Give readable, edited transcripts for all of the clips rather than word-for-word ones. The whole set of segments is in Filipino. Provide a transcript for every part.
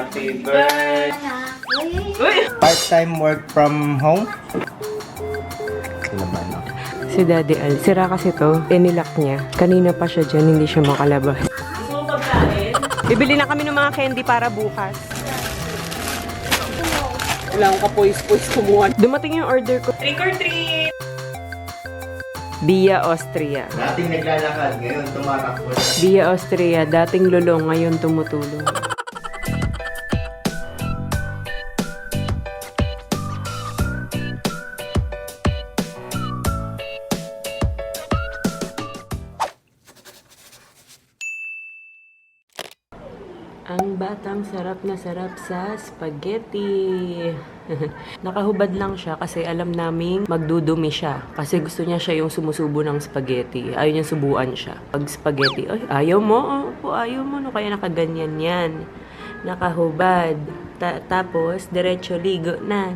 Happy birthday! Part-time work from home? Sino ba, no? Si Daddy Al. Sira kasi to. Nilak niya. Kanina pa siya dyan, hindi siya makalabas. Gusto mo pagkain? Bibili na kami ng mga candy para bukas. Wala akong kapoys-poys kumuha. Dumating yung order ko. Trick or treat! Via Austria. Dating naglalakad, ngayon tumatakbo na. Via Austria, dating lulong, ngayon tumutulong. Ang batang sarap na sarap sa spaghetti. Nakahubad lang siya kasi alam naming magdudumi siya. Kasi gusto niya siya yung sumusubo ng spaghetti. Ayaw niya subuan siya. Pag spaghetti, ay, ayaw mo. Oh, ayaw mo. No? Kaya nakaganyan yan. Nakahubad. Tapos, diretso ligo na.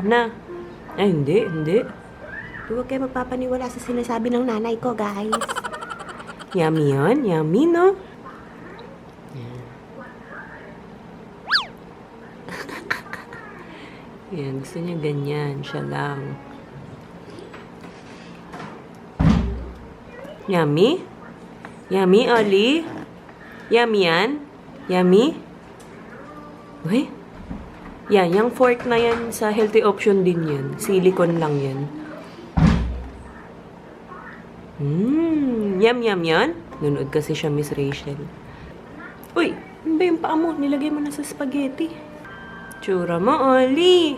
Ay, hindi. Huwag kayo magpapaniwala sa sinasabi ng nanay ko, guys. Yummy yun. Yummy, no? Yan, gusto niya ganyan. Siya lang. Yummy? Yummy, Oli? Yummy yan? Yummy? Uy? Yan, yung fork na yan sa healthy option din yan. Silicone lang yan. Yum yan? Nanood kasi siya, Miss Rachel. Uy, ano ba yung paa mo? Nilagay mo na sa spaghetti. Tsura mo, Oli.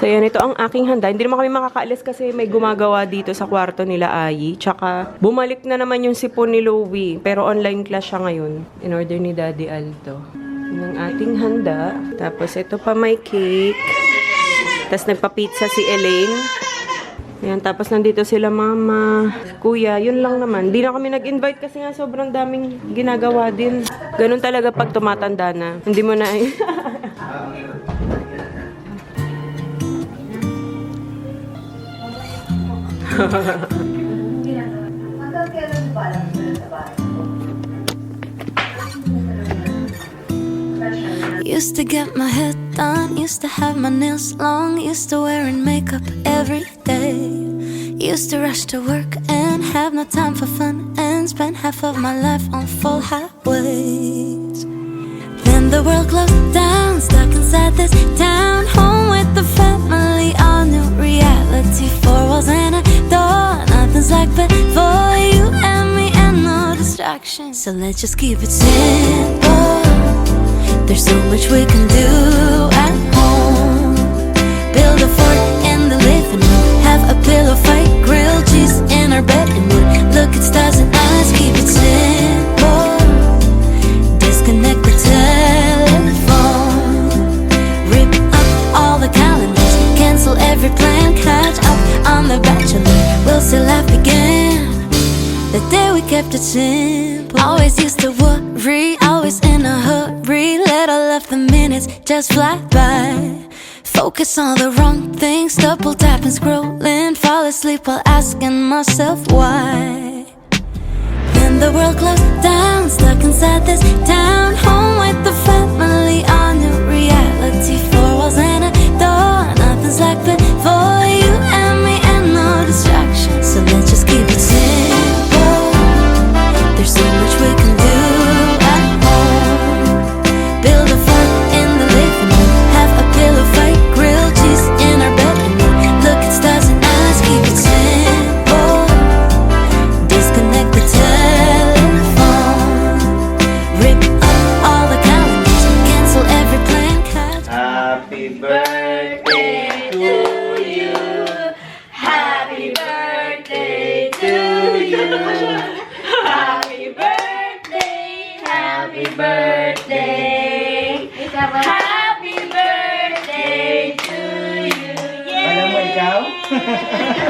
So, yan. Ito ang aking handa. Hindi naman kami makakaalis kasi may gumagawa dito sa kwarto nila, Ayi. Tsaka, bumalik na naman yung sipon ni Louie. Pero online class siya ngayon. In order ni Daddy Alto. Yan ang ating handa. Tapos, ito pa may cake. Tapos, nagpa-pizza si Elaine. Yan. Tapos, nandito sila mama, kuya. Yun lang naman. Di na kami nag-invite kasi nga sobrang daming ginagawa din. Ganun talaga pag tumatanda na. Hindi mo na... Used to get my hair done, used to have my nails long, used to wearing makeup every day. Used to rush to work and have no time for fun, and spend half of my life on full highways. Then the world closed down, stuck inside this town, home with the family, all new reality. Four walls and a door, nothing's like before, you and me and no distractions. So let's just keep it simple. There's so much we can do at home. Build a fort in the living room, have a pillow fight, grilled cheese in our bed, and look at stars and eyes. Keep it simple. Disconnect the telephone, rip up all the calendars, cancel every plan, catch up on The Bachelor. We'll still laugh again the day we kept it simple. Always used to worry, always in a hurry, let all of the minutes just fly by. Focus on the wrong things, double tapping, scrolling, fall asleep while asking myself why. Then the world closed down, stuck inside this town, home with the family, all new reality. Four walls and a door, nothing's like before, you and me and no distractions. So let's just keep it simple. There's so much we can do at home. Build a fort in the living room, have a pillow fight, grilled cheese in our bed, and look at stars and eyes. Keep it simple. Disconnect the telephone, rip up all the calendars, cancel every Happy birthday to you. Happy birthday to you. Happy birthday, happy birthday. Happy birthday to you. Kala mo ikaw?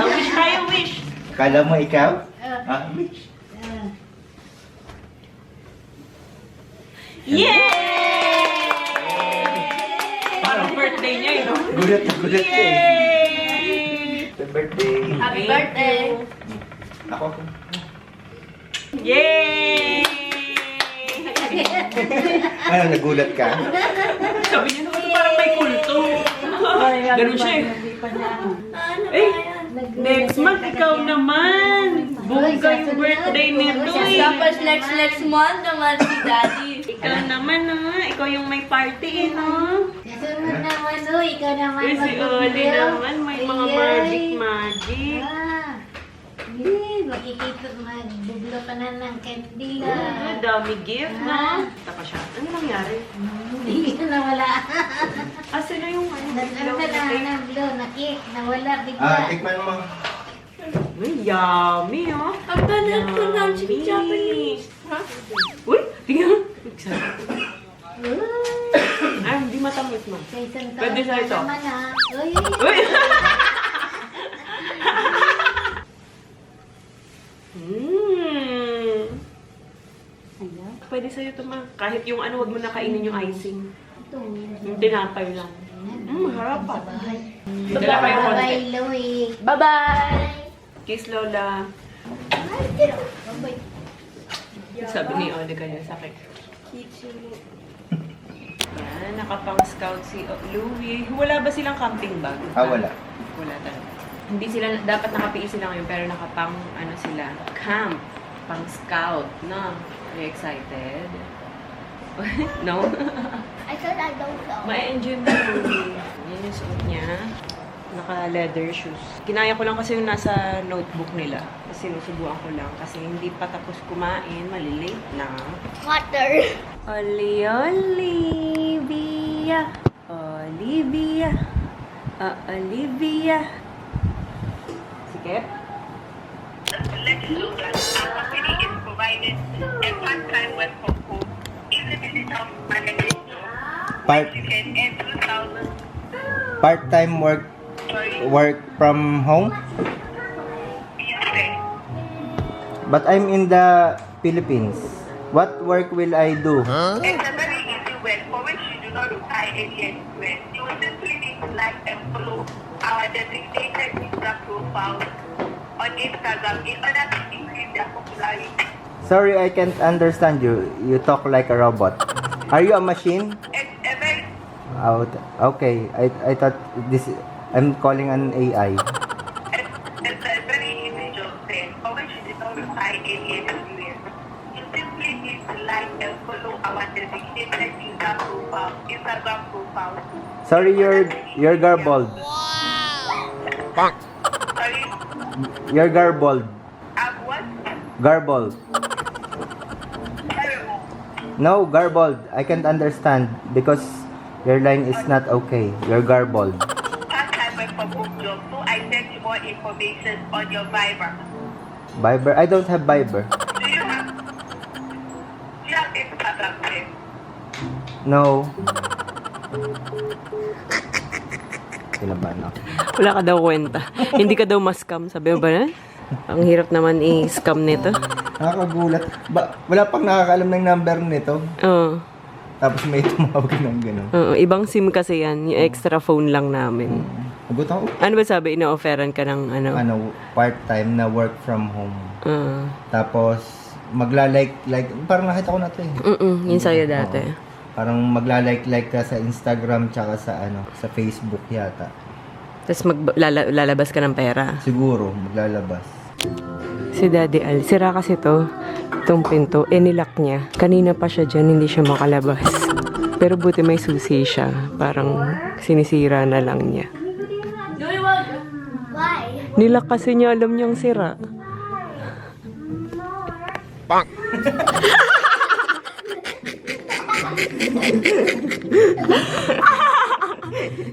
Wish tayo, wish. Kala mo ikaw? Ah, wish. Yay! Parang birthday niya eh, no? Gulat na gulat siya eh. Yay! Happy birthday. Happy birthday. Ako. Yay! Ano, nagulat ka? Sabi niya naman parang may kulto. Ganun siya eh. Eh, next month ikaw naman. Bongga yung birthday nito eh. Tapos next month naman si Daddy. Ikaw naman ikaw yung may party eh, no? Kasunod naman, ikaw naman. Eh, si Oli naman, may mga magic. Makikita, magbublo ka na ng candy. Ah, dami gift, no? Taka siya. Ano nangyari? Hindi ka nawala. Asa na yung ano? Ano ka na, nablo, na cake, nawala bigla. Ah, tikman mo. Uy, yummy, oh. Ang ganda pronounce in Japanese. Uy, tingnan. Ay, hindi matamis, ma. Sa isang Pwede sa ito. naman ha. Uy, Uy! Pwede sa'yo ito, ma. Kahit yung ano, wag mo na kainin yung icing. ito. Yung tinapay lang. Harap pa. Dala kayo konti. Bye, Louie. Bye-bye! Kiss, Lola. Bye. Sabi ni Oli kanya sakit. Yan, nakapang-scout si Louie. Wala ba silang camping bag? Ah, wala. Wala talaga. Hindi sila, dapat naka-PE sila ngayon, pero nakapang, ano sila, camp. Pang-scout, no? Are you excited? No? I thought I don't know. Ma-enjoy mo Louie. Yan yung suot niya. Naka-leather shoes. Kinaya ko lang kasi yung nasa notebook nila. Kasi sinusubuan ko lang. Kasi hindi pa tapos kumain. Malilate na. Water. Olivia. Olivia. Olivia. Sikip. Let's look at our company is provided a part-time work from home. Even if it's not managed, Part, you can earn 2,000. part-time work from home? Yes, But I'm in the Philippines. What work will I do? it's a very easy work for which you do not require any experience. You will simply need to like and follow our designated user profile on Instagram in order to increase their popularity. Sorry, I can't understand you. You talk like a robot. Are you a machine? It's a very Okay. I thought this. I'm calling an AI. It's a very easy job then, for which you do not require any experience. You simply need to like and follow our designated user profile, Instagram profile. Sorry, you're garbled. Sorry, You're garbled. what? Garbled. Terrible. No, garbled. I can't understand because your line is not okay. You're garbled. Part-time work from home job, so I sent you more information on your Viber. Viber? I don't have Viber. Do you have Instagram then? No. Kinabahan ako. Wala ka daw kwenta. Hindi ka daw ma-scam. Sabi mo ba na? Ang hirap naman i-scam nito. Nakakagulat. Wala pang nakakaalam ng number nito. Oo. Tapos may tumawag ng gano'n. Oo. Ibang SIM kasi yan. Yung extra phone lang namin. Nagot ako. Ano ba sabi? Ina-offeran ka ng ano? Part-time na work from home. Oo. Tapos, magla-like, parang nakita ko na ito eh. Yun sa'yo dati. Parang magla-like ka sa Instagram tsaka sa sa Facebook yata. Tapos lalabas ka ng pera. Siguro, maglalabas. Si Daddy Al, sira kasi itong pinto, nilak niya. Kanina pa siya dyan, hindi siya makalabas. Pero buti may susi siya. Parang sinisira na lang niya. Why? Nilak kasi niya, alam niyang sira.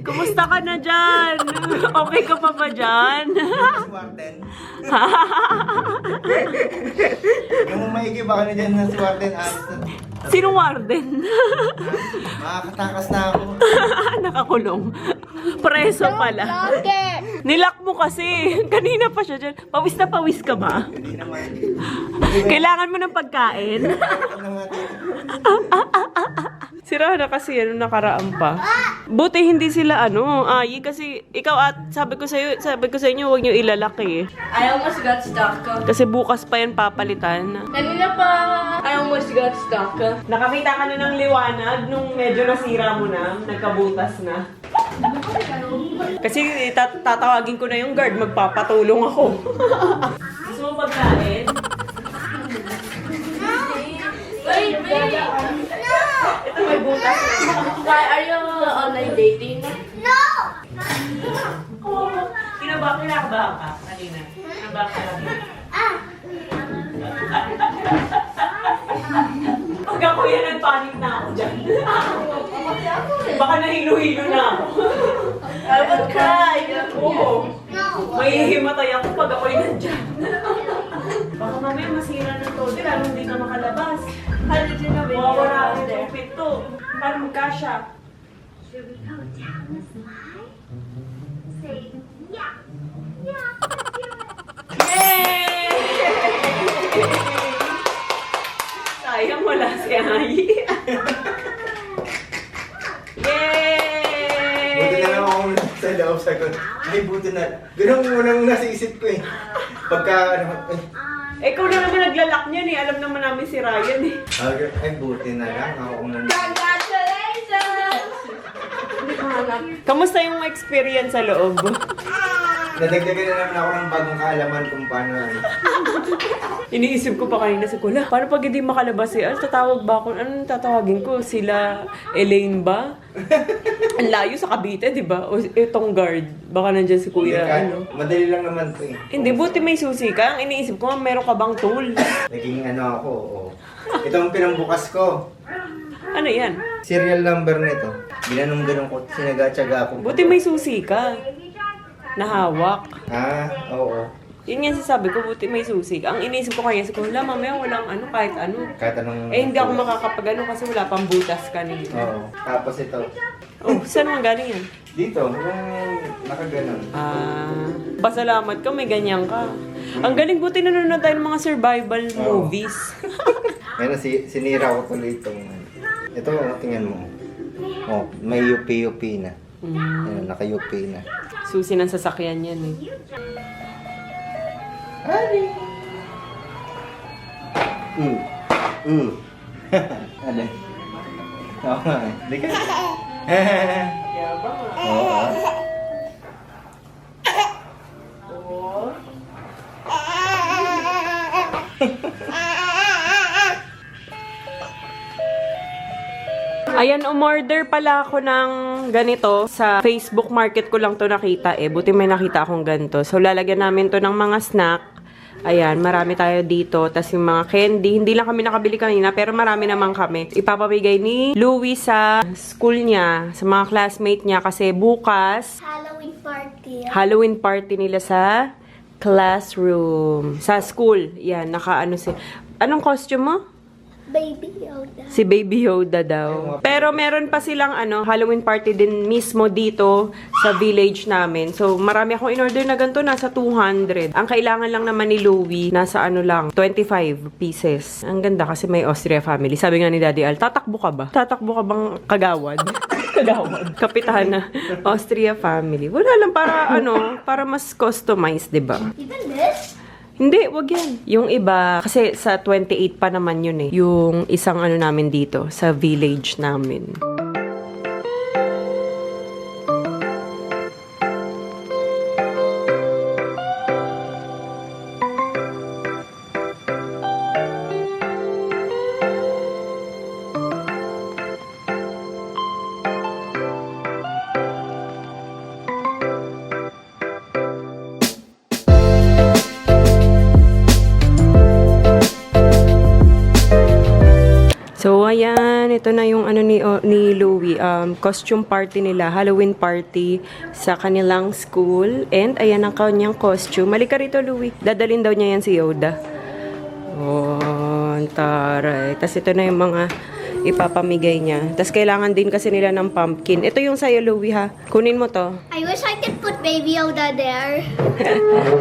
Kumusta ka na dyan? Okay ka pa ba dyan? Swarten. Yung maigi baka na dyan ng Swarten, alis na. Sinong warden? Makakatakas na ako. Nakakulong. Preso pala. Lock it. Nilak mo kasi. Kanina pa siya dyan. Pawis na pawis ka ba? Hindi naman. Kailangan mo ng pagkain. Ano nga ito? Sira na kasi nakaraan pa. Buti hindi sila ayi kasi ikaw at sabi ko sa inyo huwag niyo ilalaki I almost got stuck. Kasi bukas pa yan papalitan. Kanina pa, I almost got stuck. Nakakita ka na ng liwanag nung medyo nasira mo na, nagkabutas na. Kasi tatawagin ko na yung guard, magpapatulong ako. Gusto mo pagkain? Wait, Ito may butas. Why are you online dating? No. Kinakabahan ka kanina. Kinakabahan ka kanina. Pag ako yan, nagpanik na ako dyan. Baka nahilo-hilo na ako. I would cry. Oo. No. Mahihimatay ako pag ako'y nandyan. Baka mamaya masira ng todo, lalo hindi ka makalabas. How did you know when you were Mawawala out ako there? ng pito. Paano magkasya? Yay! Sayang wala si Ayi. Yay! Buti na lang ako sa loob sagot. Ay, buti na. Ganun ang unang nasa isip ko eh. Pagka, Ikaw na naman naglalak niyan eh. Alam naman namin si Ryan eh. ay, buti na lang. Ako nandun. Congratulations! Kamusta yung experience sa loob? Nadagdagan na naman ako ng bagong kaalaman kung paano. Iniisip ko pa kanina sa kula. Paano pag hindi makalabas si tatawag ba ako? Anong tatawagin ko? Sila Elaine ba? Ang layo sa Cavite, di ba? O itong guard. Baka nandyan si Kuya. Madali lang naman ito eh. Hindi, buti may susi ka. Ang iniisip ko, meron ka bang tool? Naging ako, oo. Ito ang pinambukas ko. Ano yan? Serial number nito. Ginanong-ganong ko, sinagatsaga ako. Buti may susi ka. Nahawak. Oo. Yun nga sasabi ko, buti may susi. Ang iniisip ko kaya sa kula, mamaya walang kahit ano. Kahit anong... Eh, hindi ako makakapag kasi wala pang butas kanina. Oo. Tapos ito. Oh, saan naman galing yan? Dito, yung nakaganon. Pasalamat ka, may ganyan ka. Ang galing, buti nanonood tayo ng mga survival movies. Ngayon, sinira ko tuloy itong... Ito, tingnan mo. Oh, may UP na. Ayan, naka-UP na. Susi ng sasakyan yan eh. Ano? Oo nga eh. Di ka. Oo. Ayan, umorder pala ako ng ganito. Sa Facebook Market ko lang to nakita eh. Buti may nakita akong ganito. So, lalagyan namin to ng mga snack. Ayan, marami tayo dito. Tapos yung mga candy. Hindi lang kami nakabili kanina, pero marami naman kami. Ipapabigay ni Louie sa school niya, sa mga classmate niya. Kasi bukas, Halloween party. Halloween party nila sa classroom. Sa school. Yan, nakaano si... Anong costume mo? Baby Yoda. Si Baby Yoda daw. Pero meron pa silang Halloween party din mismo dito sa village namin. So, marami akong in-order na ganito. Nasa 200. Ang kailangan lang naman ni Louie, nasa 25 pieces. Ang ganda kasi may Austria family. Sabi nga ni Daddy Al, tatakbo ka ba? Tatakbo ka bang kagawad? Kagawad. Kapitan na Austria family. Wala lang para mas customized, diba? Even this? Hindi, wag yan. Yung iba, kasi sa 28 pa naman yun eh. Yung isang namin dito, sa village namin. So, ayan. ito na yung ano ni Louie, costume party nila, Halloween party sa kanilang school. And ayan ang kanyang costume. Malika rito, Louie. Dadalhin daw niya yan si Yoda. Oh, taray. Tapos ito na yung mga ipapamigay niya. Tapos kailangan din kasi nila ng pumpkin. Ito yung sa'yo, Louie, ha? Kunin mo to. I wish I could put Baby Yoda there.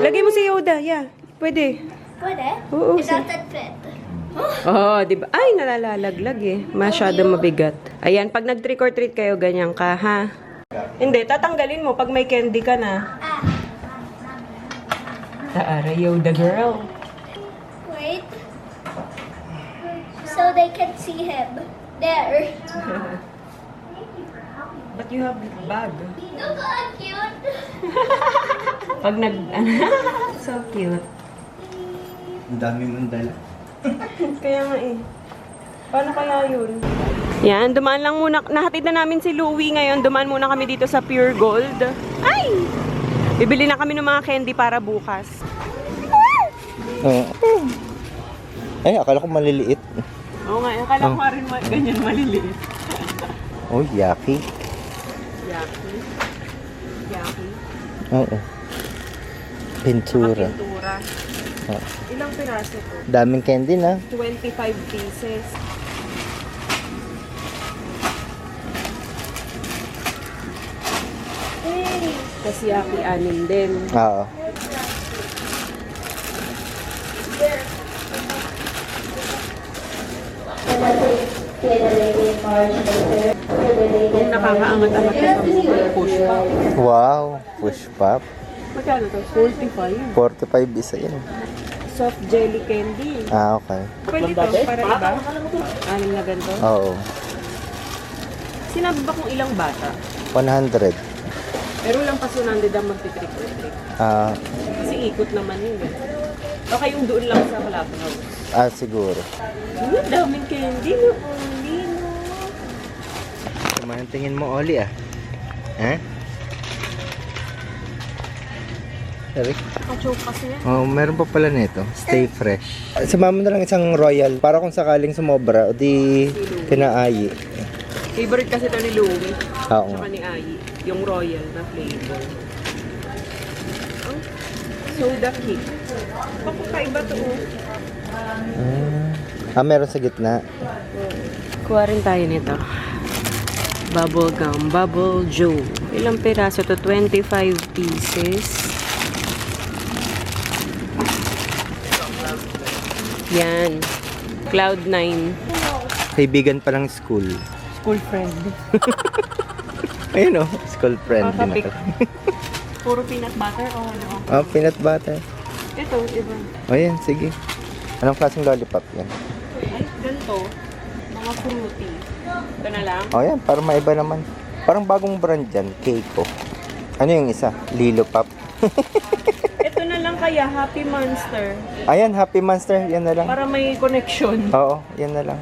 Lagay mo si Yoda, yeah. Pwede. Pwede? Oo, It doesn't fit. Oh, di ba? Ay, nalalalaglag eh. Masyado mabigat. Ayan, pag nag-trick or treat kayo, ganyan ka, ha? Hindi, tatanggalin mo pag may candy ka na. Taara, Yoda girl. Wait. So they can see him. There. But you have bag. Look how cute. Pag so cute. Ang dami mong dala. Kaya nga eh. Paano kaya yun? Yan, dumaan lang muna. Nahatid na namin si Louie ngayon. Dumaan muna kami dito sa Pure Gold. Ay! Bibili na kami ng mga candy para bukas. Ay, akala ko maliliit. Oo nga, akala ko rin ganyan maliliit. Oh, yucky. Yaki. Yaki. Oo. Pintura. Pintura. Oh. Ilang piraso to? Daming candy na. 25 pieces. Tapos yaki, 6 din. Oo. Kung nakakaangat-angat ka sa buhay, push pa. Wow. Push pop. Magkano to? 45. 45 isa yan. Soft jelly candy. Ah, okay. Pwede to, para iba? 6 na ganito. Oo. Sinabi ba kung ilang bata? 100. Pero lang pasunandid ang magti-trick or treat. Ah, Kasi ikot naman yun. Baka yung doon lang sa Kalapanaw. siguro. Daming candy no, Oli, no. Kumain tingin mo, Oli, ah. Ha? Sorry? Kachoke kasi yan. Oh, meron pa pala nito. Stay fresh. Sumama na lang isang royal para kung sakaling sumobra o di pinaayi. Favorite kasi ito ni Louie. Oo. Tsaka ni Ayi. Yung royal na flavor. Oh, soda kick. Pakakaiba to. Meron sa gitna. Kuha rin tayo nito. Bubble gum. Bubble Joe. Ilang piraso to? 25 pieces. Yan. Cloud9. Kaibigan pa lang school. School friend. Ayun, oh. School friend din Kakapik. ako. Puro peanut butter o ano? Oh, peanut butter. Ito, iba. Oh, yan. Sige. Anong klaseng lollipop yan? Ay, ganito. Mga fruity. Ito na lang. Oh, yan. Para maiba naman. Parang bagong brand dyan. Keiko. Ano yung isa? Lilo Pop. Ito na lang kaya, Happy Monster. Ayan, Happy Monster. Yan na lang. Para may connection. Oo, yan na lang.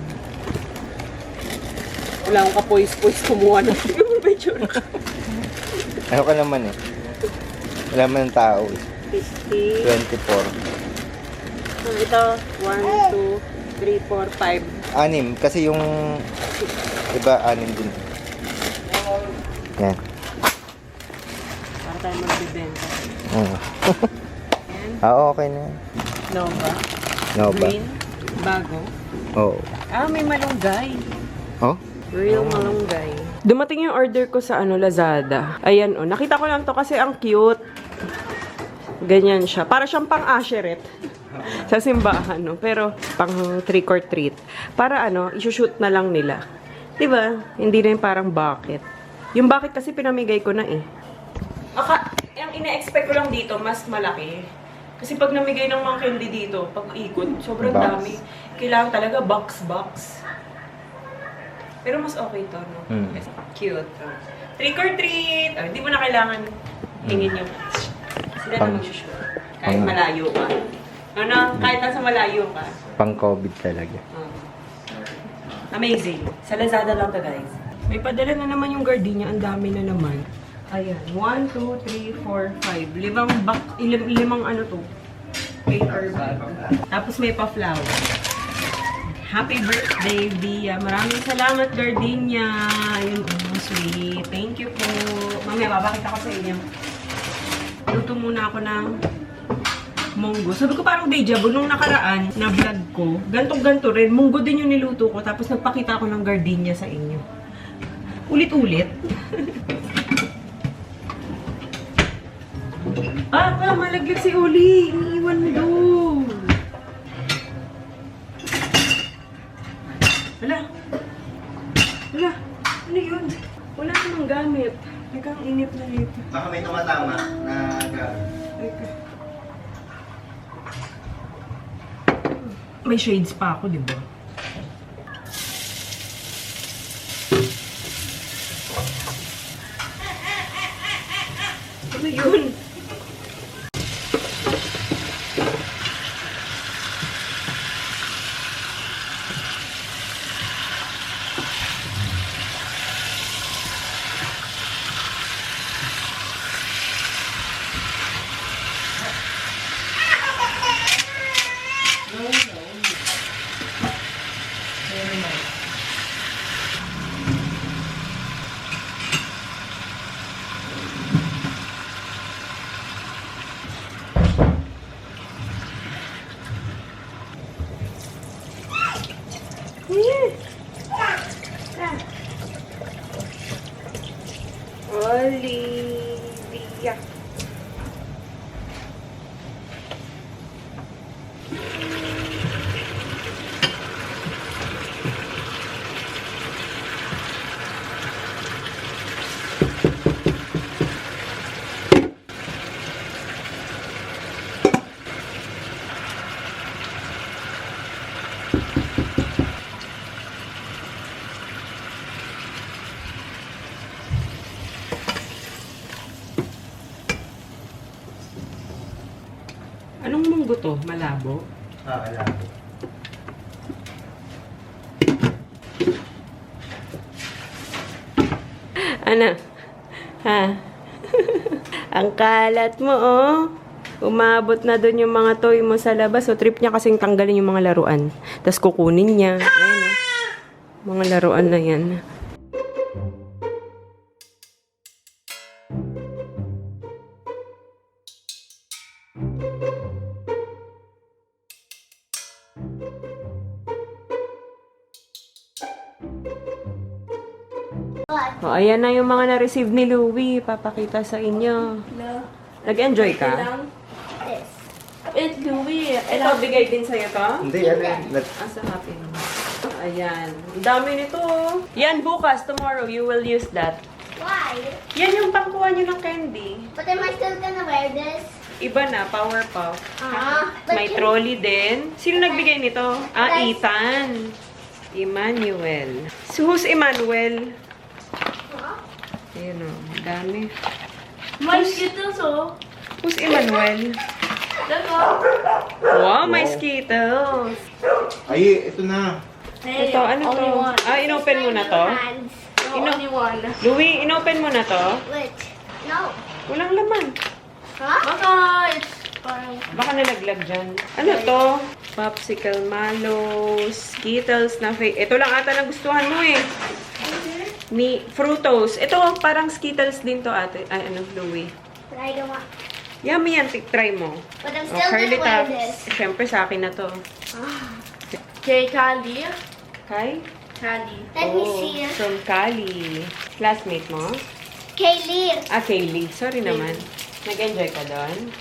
Wala akong kapoys-poys kumuha na. Yung picture. Ano ka naman eh? Wala man ng tao eh. 50. 24. So, ito, 1, 2, 3, 4, 5. 6. Kasi yung iba 6 din. Yan. Para tayo magbibenta. Okay na yan. Nova. Nova. Green. Bago. Oo. May malunggay. Oh? Real malunggay. Dumating yung order ko sa Lazada. Ayan nakita ko lang to kasi ang cute. Ganyan siya. Para siyang pang asheret sa simbahan, no? Pero pang trick or treat. Para isushoot na lang nila. 'Di ba? Hindi na yung parang bucket. Yung bucket kasi pinamigay ko na eh. Ang ina-expect ko lang dito mas malaki. Kasi pag namigay ng mga candy dito, pag ikot, sobrang Box. dami. Kailangan talaga box. Pero mas okay to, no? Kasi cute. Trick or treat! Hindi mo na kailangan hingin yung sila na mag-shoot. Kahit malayo ka. Kahit nasa malayo ka. Pang COVID talaga. Amazing. Sa Lazada lang to, guys. May padala na naman yung gardenia. Ang dami na naman. Ayan. 1, 2, 3, 4, 5. Limang to. Paper bag. Tapos may pa-flower. Happy birthday, Bia. Maraming salamat, Gardenia. Ayun, oh, sweet. Thank you po. Mamaya, babakita ko sa inyo. Luto muna ako ng munggo. Sabi ko parang deja vu nung nakaraan na vlog ko. Gantong-ganto rin. Munggo din yung niluto ko. Tapos nagpakita ko ng gardenia sa inyo. Ulit-ulit. Malaglag si Uli. Iniiwan mo doon. Hala. Hala. Ano yun? Wala namang gamit. Nagkang inip na nito. Baka may tumatama na Teka. May shades pa ako, di ba? Ano yun? Olivia. Anong munggo to? Malabo? alam. Ano? Ha? Ang kalat mo, oh. Umabot na doon yung mga toy mo sa labas. So, trip niya kasing tanggalin yung mga laruan. Tapos kukunin niya. Ayun, oh. Mga laruan na yan. O, ayan na yung mga na-receive ni Louie. Papakita sa inyo. Nag-enjoy ka? This. It's Louie. Ito, bigay din sa'yo to? Hindi, ano yun. Asa happy naman. Ayan. Ang dami nito. Yan, bukas, tomorrow, you will use that. Why? Yan yung pangkuha nyo ng candy. But am I still gonna wear this? Iba na, Power Puff. But May can- trolley din. Sino nagbigay nito? Ah, Guys. Ethan. Emmanuel. So, who's Emmanuel? Ayun o, dami. My Skittles, oh. Who's Emmanuel? That's all. Wow, may Skittles. Ay, ito na. Hey, Ito, ano only to? one. Ah, inopen mo na to? Hands. No, only one. Louie, inopen mo na to? Which? No. Walang laman. Huh? Baka it's parang... Baka nalaglag dyan. Ano to? Popsicle Mallows, Skittles na ito lang ata nagustuhan mo eh. Ni Frutos. Ito, parang Skittles din to ate. Ay, ano, Louie. But I don't want. Yummy yan, try mo. But I'm Oh, still curly gonna wear tops. this. Siyempre, sa akin na to. Okay, Candy. Kay? Candy. Let me see. From Cali. Classmate mo? Kaylee. Ah, Kaylee. Sorry naman. Nag-enjoy ka doon?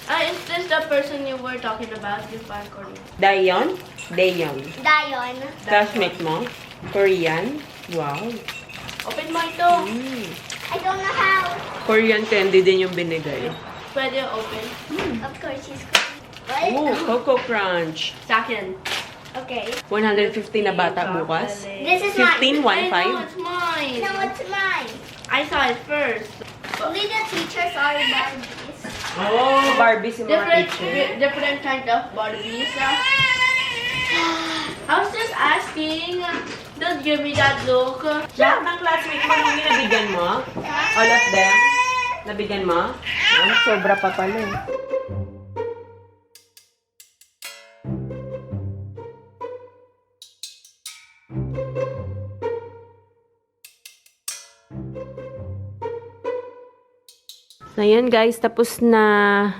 Is this the person you were talking about? You find Korean. Dayon? Dayon. Dion. Classmate mo? Korean? Wow. Open mo ito. I don't know how. Korean candy din yung binigay. Pwede open. Of course she's good. What? Oh, Coco Crunch. Sa akin. Okay. 150 na bata bukas. This is 15, mine. 1.5. I know, it's mine. No, it's mine. I saw it first. Only the teachers are Barbies. Oh, Barbie si mga Different, teacher. different kind of Barbies. I was just asking. Don't give me that look. Lahat ng classmate mo, yung nabigyan mo? All of them? Nabigyan mo? Ah, sobra pa pala eh. Ayan guys, tapos na.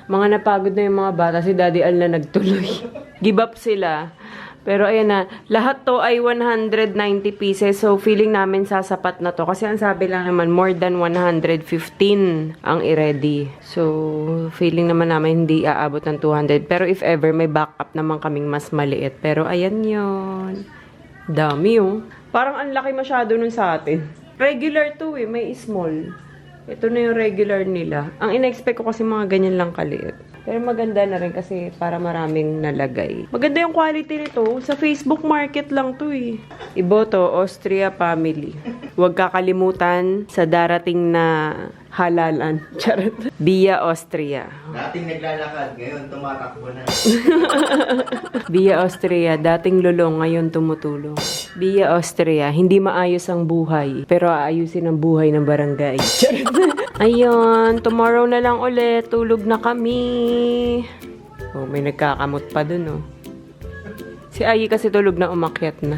Mga napagod na yung mga bata. Si Daddy Al na nagtuloy. Give up sila. Pero ayan na, lahat to ay 190 pieces. So, feeling namin sasapat na to. Kasi ang sabi lang naman, more than 115 ang i-ready. So, feeling naman namin hindi aabot ng 200. Pero if ever, may backup naman kaming mas maliit. Pero ayan yon. Dami yung. Parang ang laki masyado nun sa atin. Regular to eh, may small. Ito na yung regular nila. Ang in-expect ko kasi mga ganyan lang kaliit. Pero maganda na rin kasi para maraming nalagay. Maganda yung quality nito. Sa Facebook Market lang to eh. Iboto, Austria Family. Huwag kakalimutan sa darating na halalan. Charot. Via Austria. Dating naglalakad, ngayon tumatakbo na. Via Austria, dating lulong, ngayon tumutulong. Via Austria, hindi maayos ang buhay, pero aayusin ang buhay ng barangay. Ayun, tomorrow na lang ulit, tulog na kami. Oh, may nagkakamot pa dun, oh. Si Ayi kasi tulog na, umakyat na.